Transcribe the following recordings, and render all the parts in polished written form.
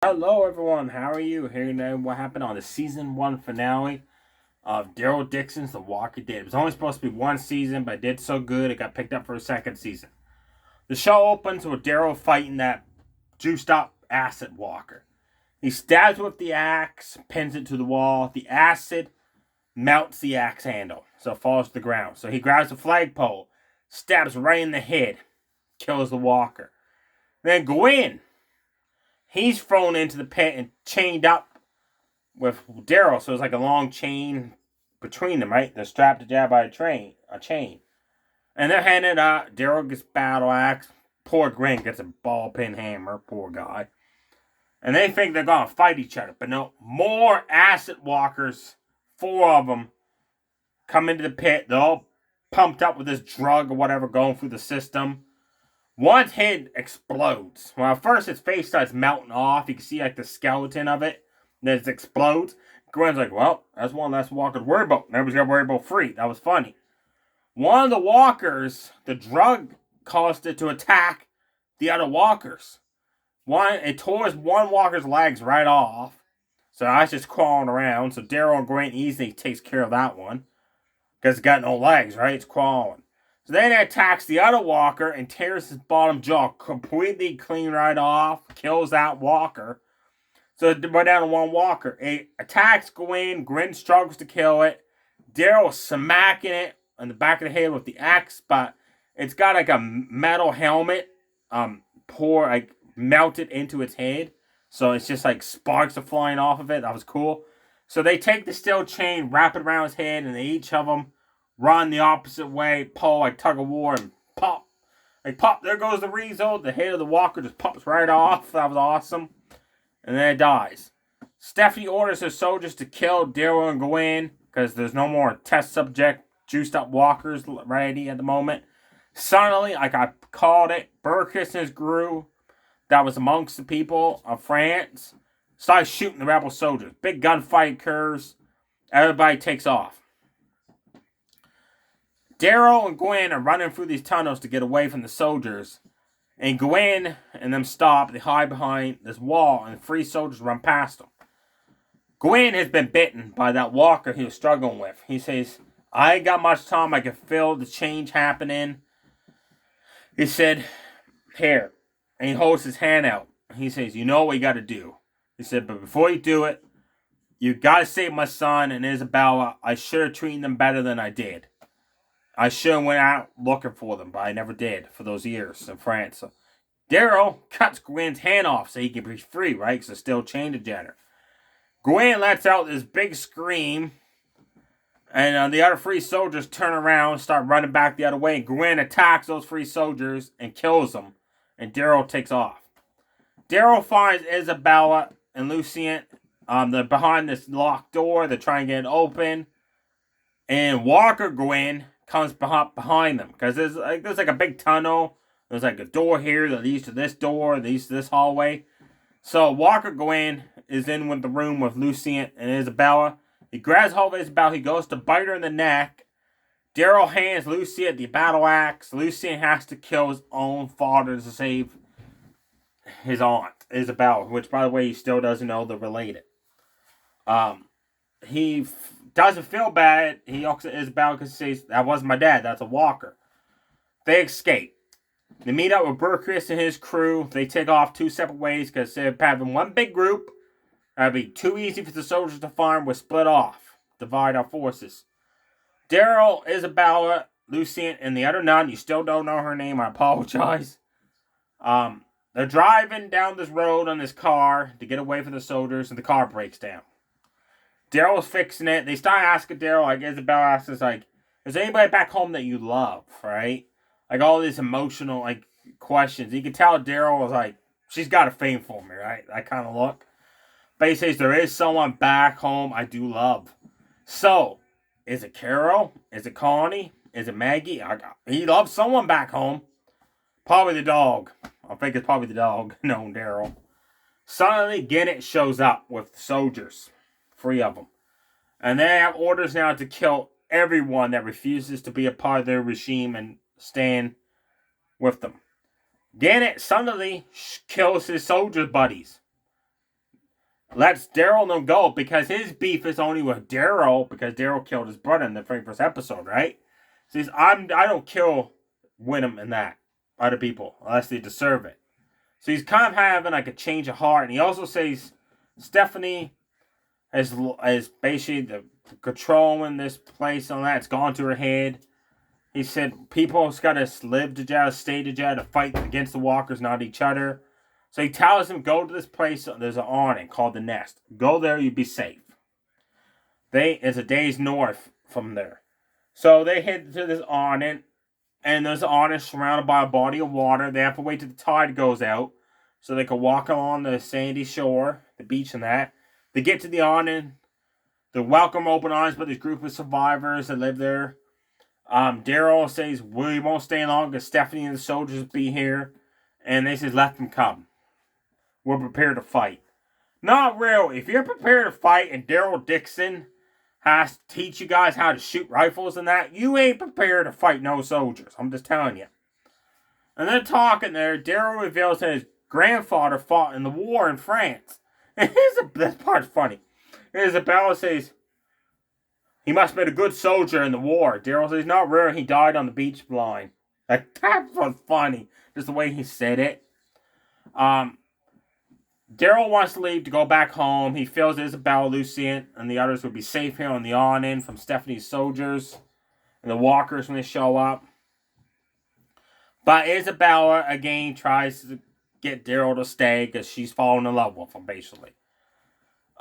Hello, everyone. How are you? Here now, what happened on the season one finale of Daryl Dixon's The Walking Dead. It was only supposed to be one season, but it did so good it got picked up for a second season. The show opens with Daryl fighting that juiced up acid walker. He stabs with the axe, pins it to the wall. The acid melts the axe handle, so it falls to the ground. So he grabs the flagpole, stabs right in the head, kills the walker. Then Gwen, he's thrown into the pit and chained up with Daryl, so it's like a long chain between them, right? They're strapped together by a chain. And they're handing out. Daryl gets battle axe. Poor Grin gets a ball pin hammer. Poor guy. And they think they're gonna fight each other, but no. More acid walkers, four of them, come into the pit. They're all pumped up with this drug or whatever going through the system. One's head explodes. Well, at first its face starts melting off. You can see like the skeleton of it. Then it explodes. Gwen's like, well, that's one less walker to worry about. Nobody's got to worry about free. That was funny. One of the walkers, the drug caused it to attack the other walkers. It tore one walker's legs right off. So I was just crawling around. So Daryl and Grant easily takes care of that one. Because it's got no legs, right? It's crawling. So then it attacks the other walker and tears his bottom jaw completely clean right off. Kills that walker. So we're down to one walker. It attacks Gwen. Gwen struggles to kill it. Daryl smacking it on the back of the head with the axe, but it's got like a metal helmet melted into its head. So it's just like sparks are flying off of it. That was cool. So they take the steel chain, wrap it around his head, and they each of them run the opposite way, pull like tug of war, and pop. Like pop, there goes the result. The head of the walker just pops right off. That was awesome. And then it dies. Stephanie orders her soldiers to kill Daryl and Gwen because there's no more test subject juiced up walkers ready at the moment. Suddenly, like I called it, Burkus and his crew that was amongst the people of France started shooting the rebel soldiers. Big gunfight occurs. Everybody takes off. Daryl and Gwen are running through these tunnels to get away from the soldiers. And Gwen and them stop. They hide behind this wall, and the three soldiers run past them. Gwen has been bitten by that walker he was struggling with. He says, I ain't got much time. I can feel the change happening. He said, here. And he holds his hand out. He says, you know what you got to do. He said, but before you do it, you got to save my son and Isabella. I should have treated them better than I did. I should have went out looking for them, but I never did for those years in France. So Daryl cuts Gwen's hand off so he can be free, right? Because it's still chained together. Gwen lets out this big scream, and the other three soldiers turn around and start running back the other way. Gwen attacks those three soldiers and kills them, and Daryl takes off. Daryl finds Isabella and Lucien. They're behind this locked door. They're trying to get it open. And Walker Gwen comes behind them because there's like a big tunnel. There's like a door here that leads to this door, leads to this hallway. So Walker Gwen is in with the room with Lucien and Isabella. He grabs hold of Isabella. He goes to bite her in the neck. Daryl hands Lucien the battle axe. Lucien has to kill his own father to save his aunt Isabella, which by the way he still doesn't know they're related. He doesn't feel bad. He looks at Isabella because he says, that wasn't my dad, that's a walker. They escape. They meet up with Burkus and his crew. They take off two separate ways because instead of having one big group, that'd be too easy for the soldiers to find. We're split off. Divide our forces. Daryl, Isabella, Lucien, and the other nun, you still don't know her name, I apologize. They're driving down this road on this car to get away from the soldiers, and the car breaks down. Daryl's fixing it. They start asking Daryl, like Isabella asks, like, is there anybody back home that you love, right? Like all these emotional like questions. You can tell Daryl was like, she's got a fame for me, right? That kind of look. But he says, there is someone back home I do love. So, is it Carol? Is it Connie? Is it Maggie? He loves someone back home. Probably the dog. I think it's probably the dog, knowing Daryl. Suddenly, Gennett shows up with soldiers. 3 of them. And they have orders now to kill everyone that refuses to be a part of their regime and stand with them. Gannett suddenly kills his soldier buddies. lets Daryl and them go because his beef is only with Daryl because Daryl killed his brother in the very first episode, right? So I don't kill Wyndham and that other people unless they deserve it. So he's kind of having like a change of heart, and he also says Stephanie is basically the controlling this place and that. It's gone to her head. He said people's got to live together, stay together, to fight against the walkers, not each other. So he tells him, go to this place. There's an awning called the Nest. Go there, you'll be safe. It's a day's north from there. So they head to this awning, and there's an awning surrounded by a body of water. They have to wait till the tide goes out so they can walk along the sandy shore, the beach and that. They get to the awning. They're welcome open arms by this group of survivors that live there. Daryl says, we won't stay long because Stephanie and the soldiers will be here. And they says, let them come. We're prepared to fight. Not real. If you're prepared to fight and Daryl Dixon has to teach you guys how to shoot rifles and that, you ain't prepared to fight no soldiers. I'm just telling you. And they're talking there. Daryl reveals that his grandfather fought in the war in France. And this part's funny. Isabella says, he must have been a good soldier in the war. Daryl says, not rare, he died on the beach blind. Like, that was funny. Just the way he said it. Daryl wants to leave to go back home. He feels Isabella, Lucien, and the others would be safe here on the awning from Stephanie's soldiers and the walkers when they show up. But Isabella, again, tries to get Daryl to stay because she's fallen in love with him, basically.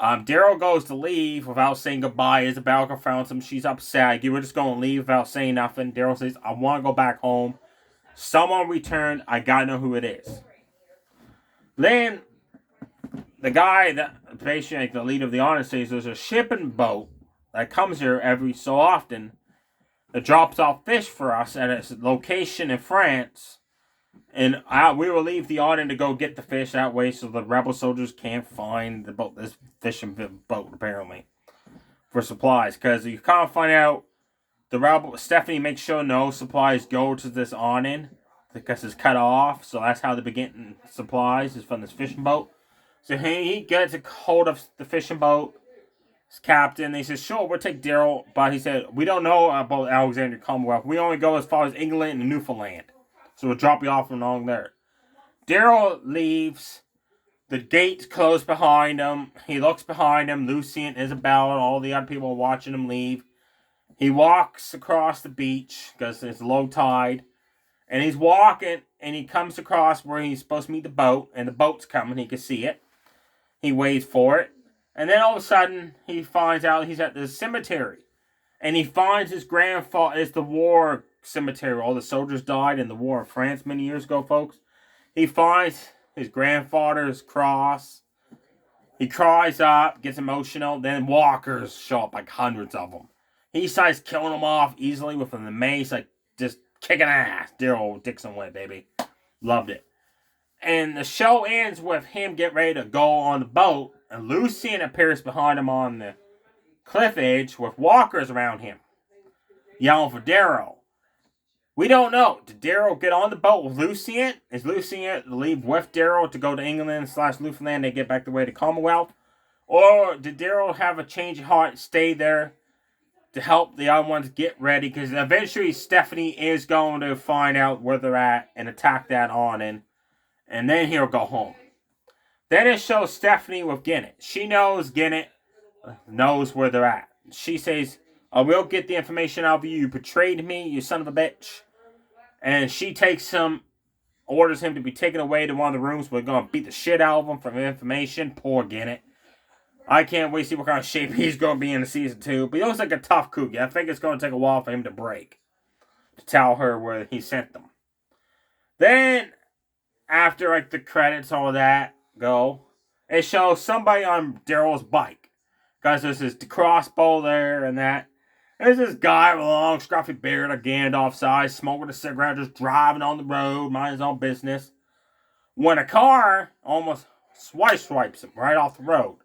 Daryl goes to leave without saying goodbye. Isabella confronts him. She's upset. You were just going to leave without saying nothing. Daryl says, I want to go back home. Someone returned. I got to know who it is. Then, the guy that basically the leader of the honor says there's a shipping boat that comes here every so often that drops off fish for us at its location in France. And we will leave the awning to go get the fish that way so the rebel soldiers can't find the boat, this fishing boat, apparently, for supplies. Because you can't find out, Stephanie makes sure no supplies go to this awning because it's cut off. So that's how they're getting supplies, is from this fishing boat. So he gets a hold of the fishing boat. His captain, he says, sure, we'll take Daryl. But he said, we don't know about Alexander Commonwealth. We only go as far as England and Newfoundland. So we'll drop you off along there. Daryl leaves. The gate's closed behind him. He looks behind him. Lucien, Isabella, and all the other people are watching him leave. He walks across the beach because it's low tide. And he's walking, and he comes across where he's supposed to meet the boat. And the boat's coming. He can see it. He waits for it. And then all of a sudden, he finds out he's at the cemetery. And he finds his grandfather. It's the war cemetery. All the soldiers died in the war in France many years ago, folks. He finds his grandfather's cross. He cries up, gets emotional. Then walkers show up, like hundreds of them. He starts killing them off easily with the mace, like just kicking ass. Daryl Dixon went, baby. Loved it. And the show ends with him getting ready to go on the boat. And Lucien appears behind him on the cliff edge with walkers around him, yelling for Daryl. We don't know. Did Daryl get on the boat with Lucien? Is Lucien to leave with Daryl to go to England/Newfoundland and get back the way to Commonwealth? Or did Daryl have a change of heart and stay there to help the other ones get ready? Because eventually Stephanie is going to find out where they're at and attack that awning. And then he'll go home. Then it shows Stephanie with Gennett. She knows Gennett knows where they're at. She says, I will get the information out of you. You betrayed me, you son of a bitch. And she takes him, orders him to be taken away to one of the rooms. We're going to beat the shit out of him for information. Poor Gennett. I can't wait to see what kind of shape he's going to be in the season 2. But he looks like a tough cookie. I think it's going to take a while for him to break. To tell her where he sent them. Then, after like the credits, all of that go, it shows somebody on Daryl's bike. Because there's this crossbow there and that. There's this guy with a long scruffy beard, a Gandalf size, smoking a cigarette, just driving on the road, minding his own business. When a car almost swipes him right off the road.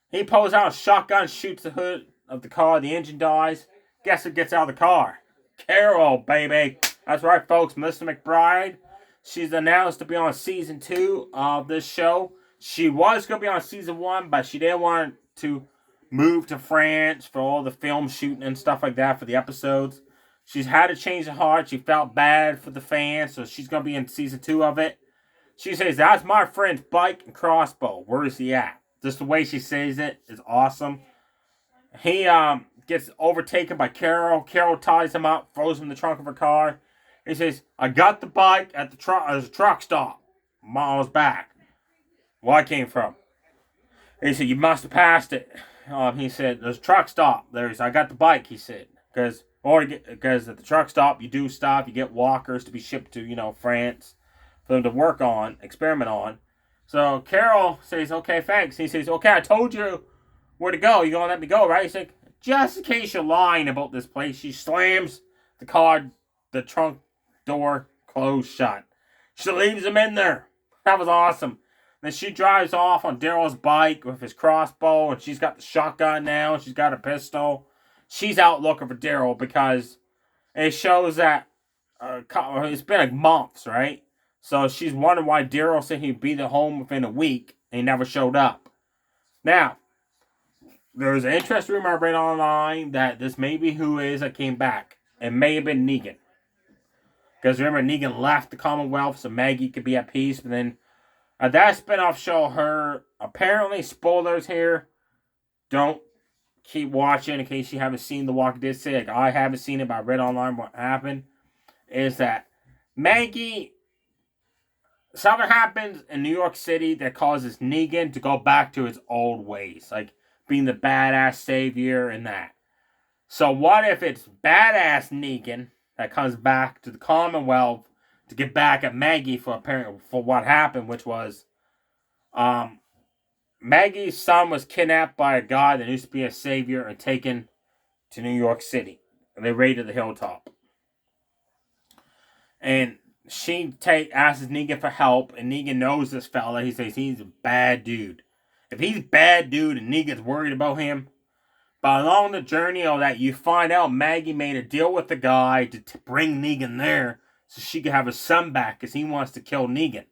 He pulls out a shotgun, shoots the hood of the car, the engine dies. Guess who gets out of the car? Carol, baby. That's right, folks, Melissa McBride. She's announced to be on season 2 of this show. She was going to be on season 1, but she didn't want to move to France for all the film shooting and stuff like that for the episodes. She's had to change her heart. She felt bad for the fans, so she's going to be in season 2 of it. She says, "That's my friend's bike and crossbow. Where is he at?" Just the way she says it is awesome. He gets overtaken by Carol. Carol ties him up, throws him in the trunk of her car. He says, "I got the bike at the truck stop miles back. Where I came from." He said, "You must have passed it." He said, "There's a truck stop." I got the bike, he said. Because at the truck stop, you do stop. You get walkers to be shipped to, France for them to work on, experiment on. So Carol says, "Okay, thanks." He says, "Okay, I told you where to go. You gonna let me go, right?" He's like, "Just in case you're lying about this place." She slams the trunk door closed shut. She leaves him in there. That was awesome. Then she drives off on Daryl's bike with his crossbow, and she's got the shotgun now. She's got a pistol. She's out looking for Daryl because it shows that it's been like months, right? So she's wondering why Daryl said he'd be at home within a week, and he never showed up. Now, there's an interesting rumor I read online that this may be who it is that came back. It may have been Negan. Because remember, Negan left the Commonwealth so Maggie could be at peace, but then that spinoff show, her, apparently, spoilers here, don't keep watching in case you haven't seen The Walking Dead. Say, like, I haven't seen it, but I read online what happened, is that Maggie, something happens in New York City that causes Negan to go back to his old ways, like being the badass savior and that. So what if it's badass Negan that comes back to the Commonwealth to get back at Maggie for what happened, which was Maggie's son was kidnapped by a guy that used to be a savior and taken to New York City. And they raided the hilltop. And she asks Negan for help, and Negan knows this fella. He says he's a bad dude. If he's a bad dude and Negan's worried about him, but along the journey of that, you find out Maggie made a deal with the guy to bring Negan there so she could have her son back because he wants to kill Negan.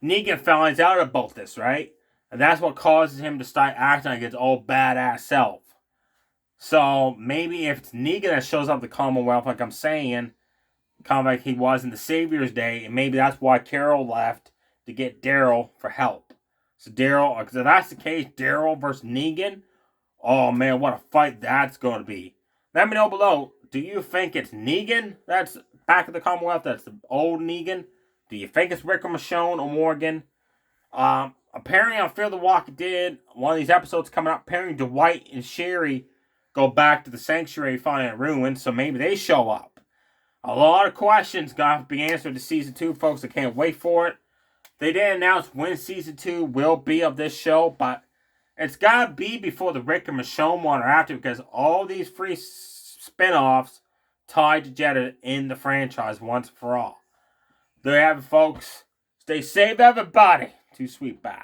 Negan finds out about this, right? And that's what causes him to start acting like his old badass self. So maybe if it's Negan that shows up at the Commonwealth, like I'm saying, kind of like he was in the Savior's Day, and maybe that's why Carol left to get Daryl for help. So Daryl, because if that's the case, Daryl versus Negan, oh man, what a fight that's going to be. Let me know below, do you think it's Negan that's back at the Commonwealth, that's the old Negan? Do you think it's Rick or Michonne or Morgan? Apparently on Fear the Walking Dead, one of these episodes coming up, apparently Dwight and Sherry go back to the sanctuary finding it ruined, so maybe they show up. A lot of questions got to be answered to season 2, folks. I can't wait for it. They didn't announce when season 2 will be of this show, but it's got to be before the Rick and Michonne one or after, because all these free spin-offs tied to Jeddah in the franchise once for all. There you have it, folks. Stay safe, everybody. Too sweet, bye.